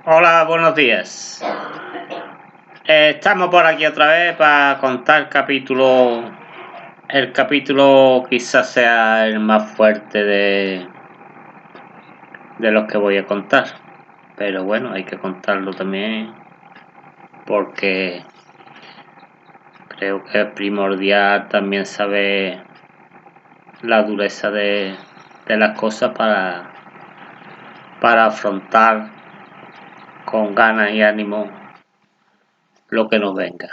Hola, buenos días. Estamos por aquí otra vez para contar el capítulo quizás sea el más fuerte de los que voy a contar. Pero bueno, hay que contarlo también porque creo que es primordial también saber la dureza de las cosas para afrontar con ganas y ánimo lo que nos venga.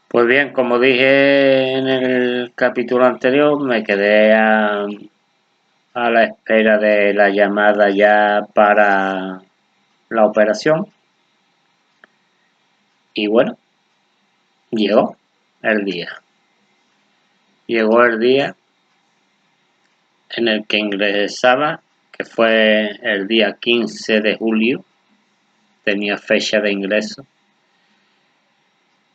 Pues bien, como dije en el capítulo anterior, me quedé a la espera de la llamada ya para la operación. Y bueno, llegó el día. Llegó el día en el que ingresaba, que fue el día 15 de julio. Tenía fecha de ingreso.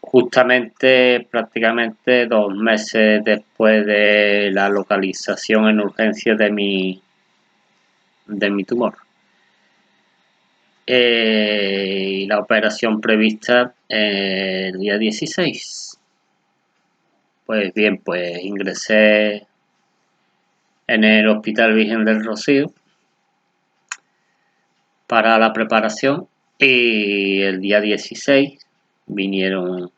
Justamente prácticamente 2 meses después de la localización en urgencia de mi tumor. Y la operación prevista el día 16. Pues bien, pues ingresé en el Hospital Virgen del Rocío para la preparación y el día 16 vinieron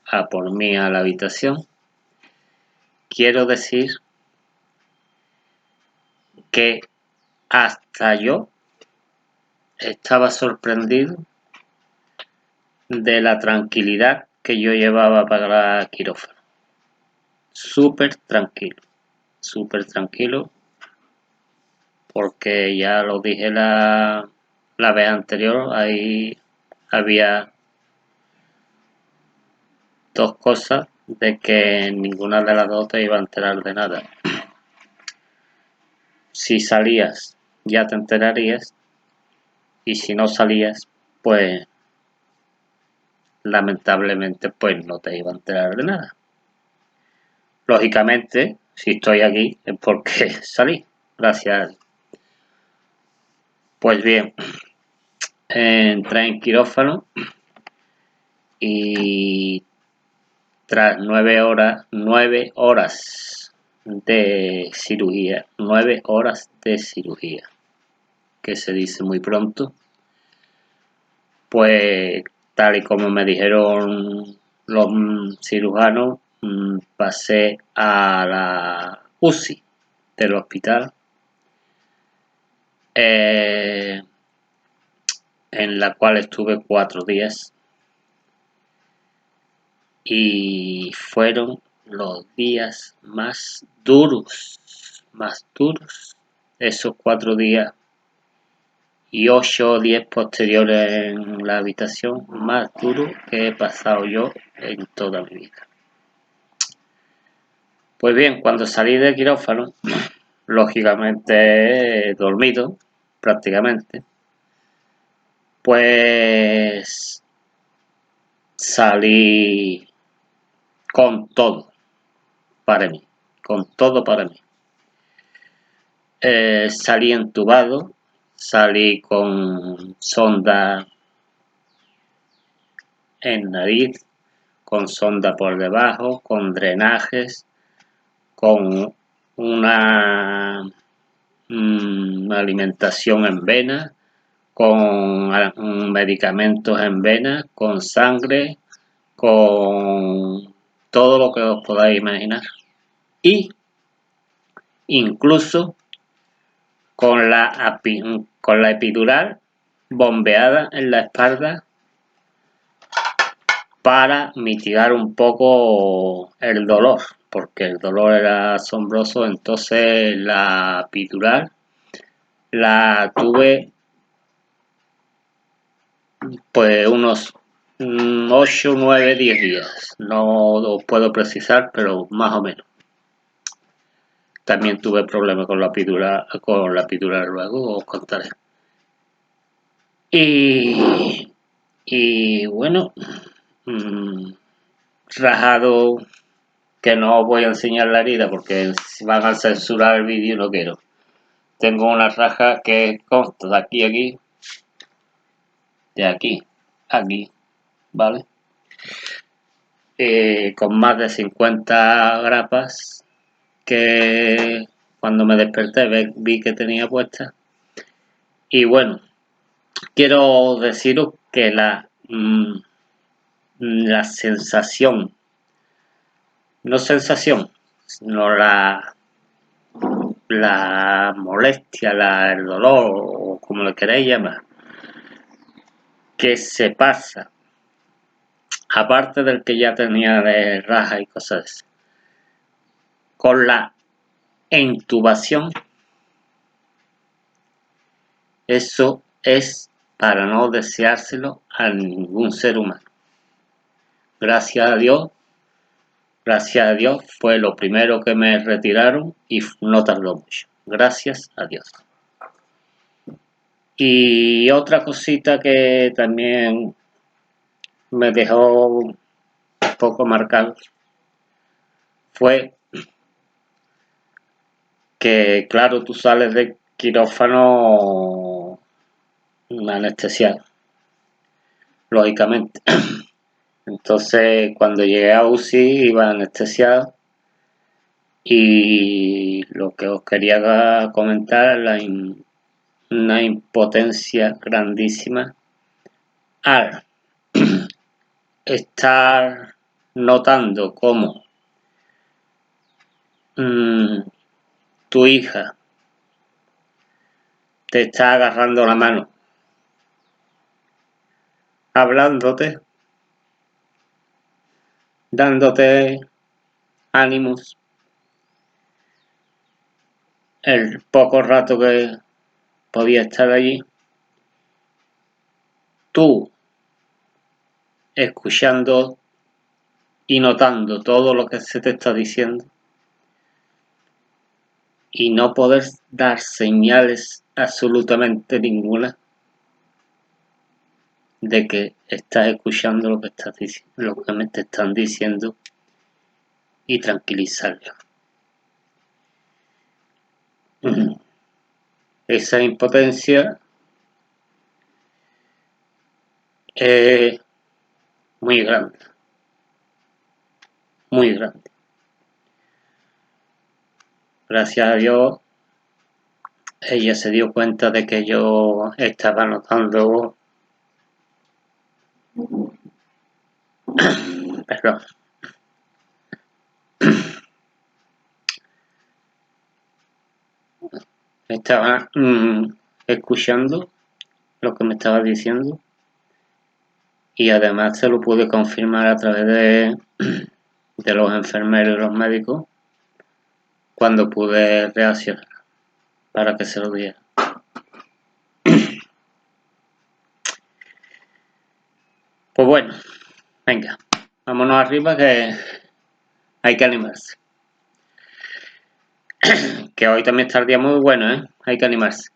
a por mí a la habitación. Quiero decir que hasta yo estaba sorprendido de la tranquilidad que yo llevaba para el quirófano. Súper tranquilo, porque ya lo dije la vez anterior, ahí había 2 cosas de que ninguna de las 2 te iba a enterar de nada. Si salías, ya te enterarías, y si no salías, pues lamentablemente pues no te iba a enterar de nada. Lógicamente, si estoy aquí es porque salí, gracias a Dios. Pues bien, entré en quirófano y tras 9 horas de cirugía, 9 horas de cirugía, que se dice muy pronto, pues tal y como me dijeron los cirujanos, pasé a la UCI del hospital, en la cual estuve 4 días y fueron los días más duros, esos 4 días y 8 o 10 posteriores en la habitación, más duro que he pasado yo en toda mi vida. Pues bien, cuando salí del quirófano, lógicamente dormido, prácticamente, pues salí con todo para mí, salí entubado, salí con sonda en nariz, con sonda por debajo, con drenajes, con una alimentación en vena, con medicamentos en vena, con sangre, con todo lo que os podáis imaginar. Y incluso con la epidural bombeada en la espalda para mitigar un poco el dolor, porque el dolor era asombroso. Entonces la epidural la tuve pues unos 8, 9, 10 días. No os puedo precisar, pero más o menos. También tuve problemas con la epidural luego os contaré. Y bueno, rajado, que no os voy a enseñar la herida porque si van a censurar el vídeo no quiero. tengo una raja que consta de aquí a aquí, de aquí a aquí, ¿vale? Con más de 50 grapas que cuando me desperté vi que tenía puesta. Y bueno, quiero deciros que la sensación, no sensación, sino la molestia, el dolor, o como le queréis llamar, que se pasa, aparte del que ya tenía de raja y cosas, con la intubación, eso es para no deseárselo a ningún ser humano. Gracias a Dios fue lo primero que me retiraron y no tardó mucho. Gracias a Dios. Y otra cosita que también me dejó un poco marcado fue que, claro, tú sales del quirófano anestesiado, lógicamente. Entonces, cuando llegué a UCI iba anestesiado y lo que os quería comentar es una impotencia grandísima al estar notando cómo tu hija te está agarrando la mano, hablándote, dándote ánimos, el poco rato que podía estar allí, tú escuchando y notando todo lo que se te está diciendo y no poder dar señales absolutamente ninguna de que estás escuchando lo que estás diciendo, lo que me te están diciendo y tranquilizarlo. Esa impotencia es muy grande, muy grande. Gracias a Dios, ella se dio cuenta de que yo estaba notando, perdón, estaba escuchando lo que me estaba diciendo y además se lo pude confirmar a través de los enfermeros y los médicos cuando pude reaccionar para que se lo diera. Pues bueno, venga, vámonos arriba que hay que animarse. Que hoy también está el día muy bueno, ¿eh? Hay que animarse.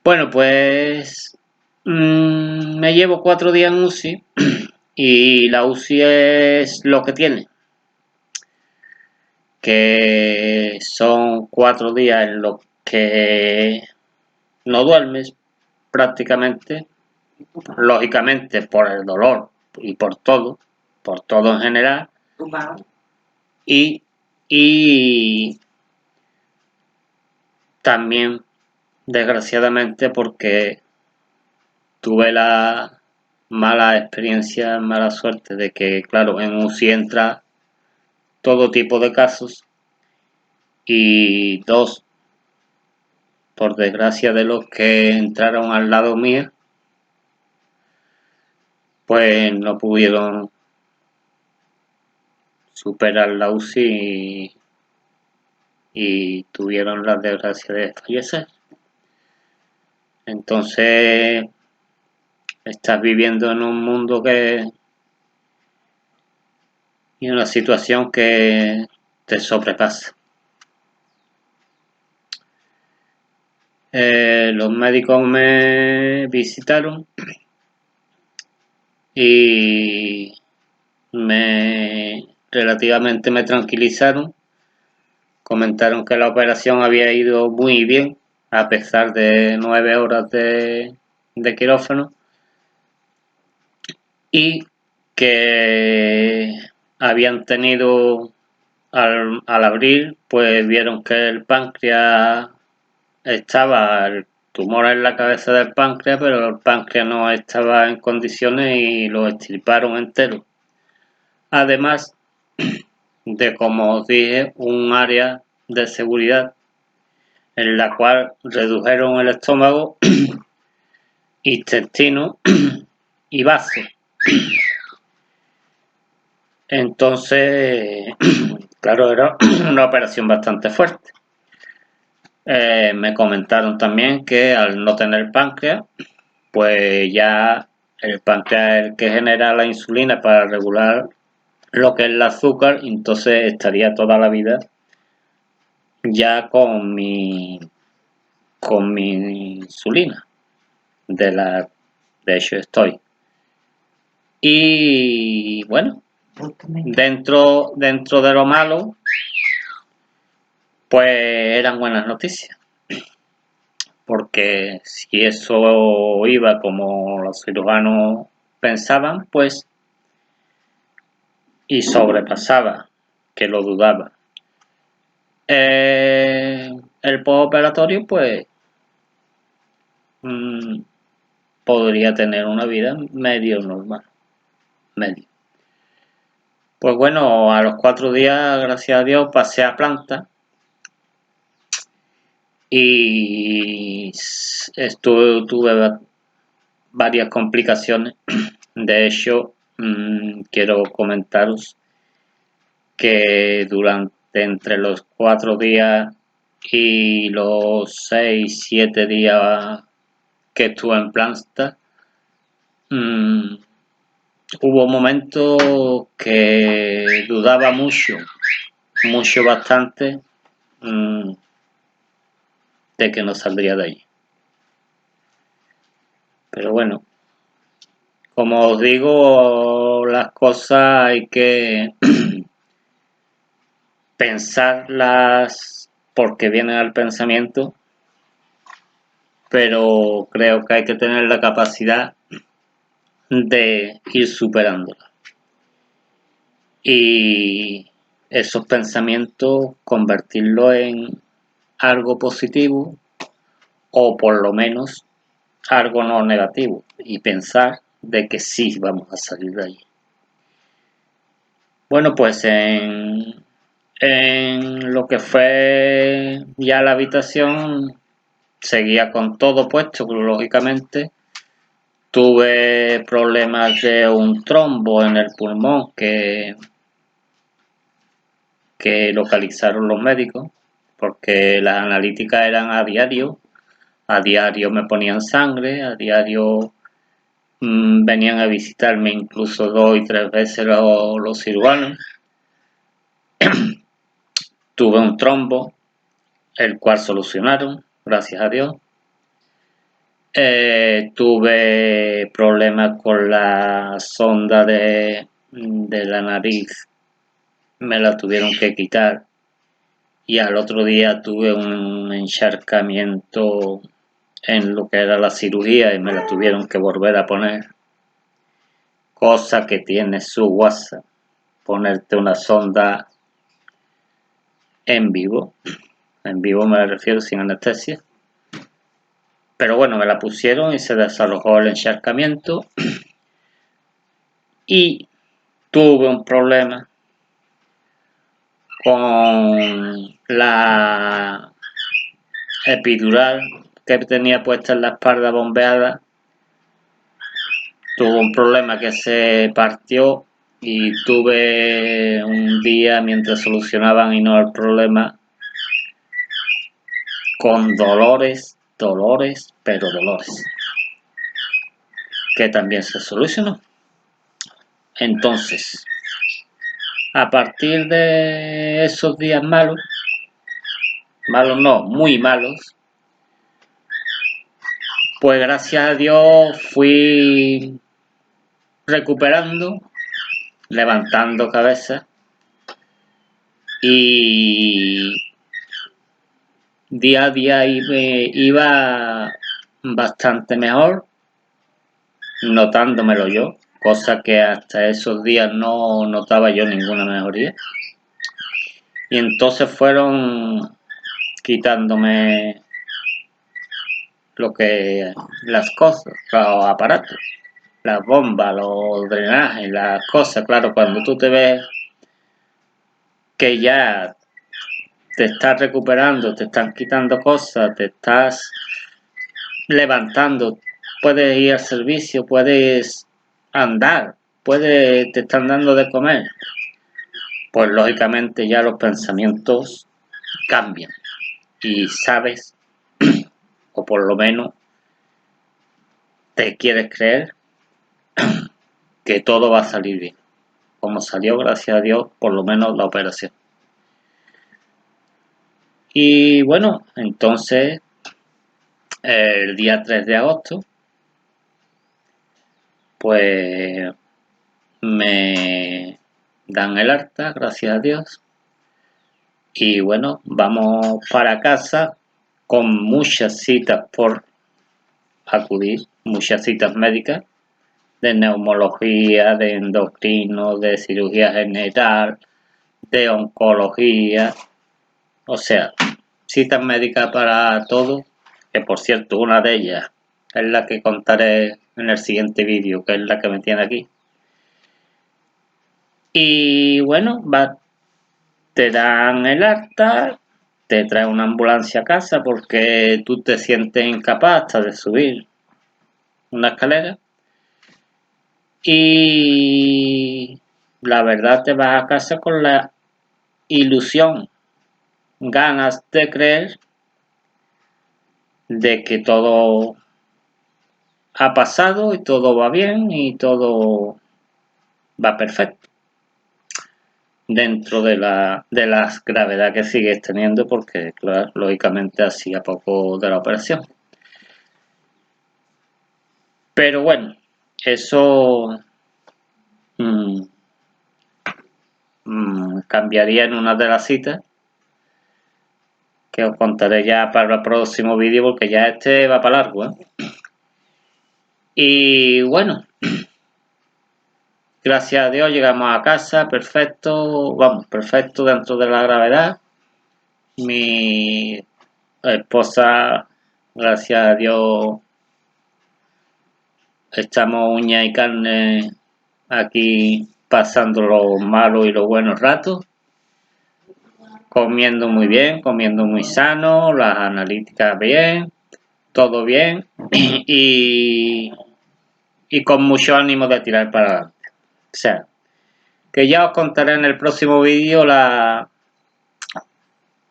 Bueno, pues me llevo 4 días en UCI y la UCI es lo que tiene. Que son 4 días en los que no duermes prácticamente, lógicamente por el dolor y por todo en general, y también desgraciadamente porque tuve la mala experiencia, mala suerte de que, claro, en UCI entra todo tipo de casos y 2, por desgracia, de los que entraron al lado mío, pues no pudieron superar la UCI y tuvieron la desgracia de fallecer. Entonces, estás viviendo en un mundo y una situación que te sobrepasa. Los médicos me visitaron y relativamente me tranquilizaron. Comentaron que la operación había ido muy bien, a pesar de 9 horas de quirófano, y que habían tenido, al abrir, pues vieron que el páncreas estaba el tumor en la cabeza del páncreas, pero el páncreas no estaba en condiciones y lo extirparon entero. Además de, como os dije, un área de seguridad en la cual redujeron el estómago, intestino y vaso. Entonces, claro, era una operación bastante fuerte. Me comentaron también que al no tener páncreas, pues ya el páncreas es el que genera la insulina para regular lo que es el azúcar, entonces estaría toda la vida ya con mi insulina. De hecho estoy. Y bueno, dentro de lo malo, pues eran buenas noticias. Porque si eso iba como los cirujanos pensaban, pues, y sobrepasaba, que lo dudaba, el postoperatorio, pues, podría tener una vida medio normal, medio. Pues bueno, a los 4 días, gracias a Dios, pasé a planta y tuve varias complicaciones. De hecho, quiero comentaros que entre los 4 días y los 6, 7 días que estuve en planta, hubo momentos que dudaba mucho, bastante, de que no saldría de ahí. Pero bueno, como os digo, las cosas hay que pensarlas porque vienen al pensamiento, pero creo que hay que tener la capacidad de ir superándola. Y esos pensamientos convertirlos en algo positivo, o por lo menos algo no negativo, y pensar de que sí vamos a salir de ahí. Bueno, pues en lo que fue ya la habitación, seguía con todo puesto, lógicamente. Tuve problemas de un trombo en el pulmón que localizaron los médicos, porque las analíticas eran a diario me ponían sangre, a diario venían a visitarme incluso 2 y 3 veces los cirujanos. Tuve un trombo, el cual solucionaron, gracias a Dios. Tuve problemas con la sonda de la nariz, me la tuvieron que quitar, y al otro día tuve un encharcamiento en lo que era la cirugía y me la tuvieron que volver a poner, cosa que tiene su guasa, ponerte una sonda en vivo me refiero sin anestesia. Pero bueno, me la pusieron y se desalojó el encharcamiento, y tuve un problema con la epidural que tenía puesta en la espalda bombeada. Tuve un problema que se partió y tuve un día, mientras solucionaban y no el problema, con dolores, pero dolores, que también se solucionó. Entonces, a partir de esos días malos no, muy malos, pues gracias a Dios fui recuperando, levantando cabeza, y día a día iba bastante mejor, notándomelo yo, cosa que hasta esos días no notaba yo ninguna mejoría. Y entonces fueron quitándome las cosas, los aparatos, las bombas, los drenajes, las cosas. Claro, cuando tú te ves que ya te estás recuperando, te están quitando cosas, te estás levantando, puedes ir al servicio, puedes andar, te están dando de comer, pues lógicamente ya los pensamientos cambian y sabes, o por lo menos te quieres creer que todo va a salir bien, como salió, gracias a Dios, por lo menos la operación. Y bueno, entonces el día 3 de agosto pues me dan el alta, gracias a Dios. Y bueno, vamos para casa con muchas citas por acudir, muchas citas médicas, de neumología, de endocrino, de cirugía general, de oncología, o sea, citas médicas para todo, que por cierto una de ellas es la que contaré en el siguiente vídeo, que es la que me tiene aquí. Y bueno, te dan el alta, te trae una ambulancia a casa porque tú te sientes incapaz hasta de subir una escalera y la verdad te vas a casa con la ilusión, ganas de creer de que todo ha pasado y todo va bien y todo va perfecto dentro de la gravedad que sigues teniendo porque claro, lógicamente hacía poco de la operación. Pero bueno, eso cambiaría en una de las citas que os contaré ya para el próximo vídeo porque ya este va para largo, ¿eh? Y bueno, gracias a Dios llegamos a casa, perfecto, vamos, perfecto dentro de la gravedad. Mi esposa, gracias a Dios, estamos uña y carne aquí pasando los malos y los buenos ratos, comiendo muy bien, comiendo muy sano, las analíticas bien, todo bien y con mucho ánimo de tirar para adelante. O sea, que ya os contaré en el próximo vídeo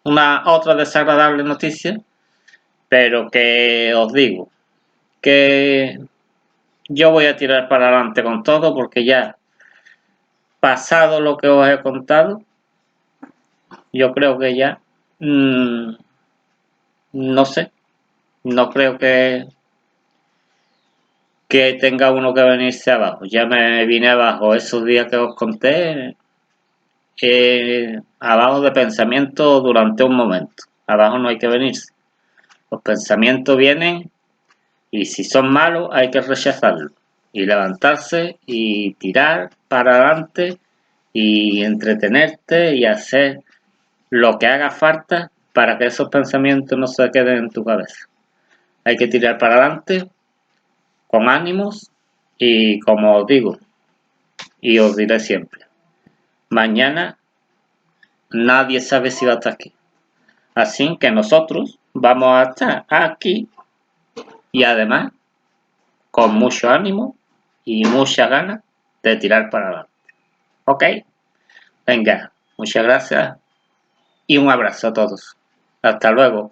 una otra desagradable noticia, pero que os digo que yo voy a tirar para adelante con todo porque ya pasado lo que os he contado, yo creo que ya no sé, no creo que tenga uno que venirse abajo. Ya me vine abajo esos días que os conté, abajo de pensamiento durante un momento. Abajo no hay que venirse. Los pensamientos vienen y si son malos hay que rechazarlos y levantarse y tirar para adelante y entretenerte y hacer lo que haga falta para que esos pensamientos no se queden en tu cabeza. Hay que tirar para adelante con ánimos y como os digo y os diré siempre, mañana nadie sabe si va a estar aquí. Así que nosotros vamos a estar aquí y además con mucho ánimo y mucha ganas de tirar para adelante. ¿Ok? Venga, muchas gracias y un abrazo a todos. Hasta luego.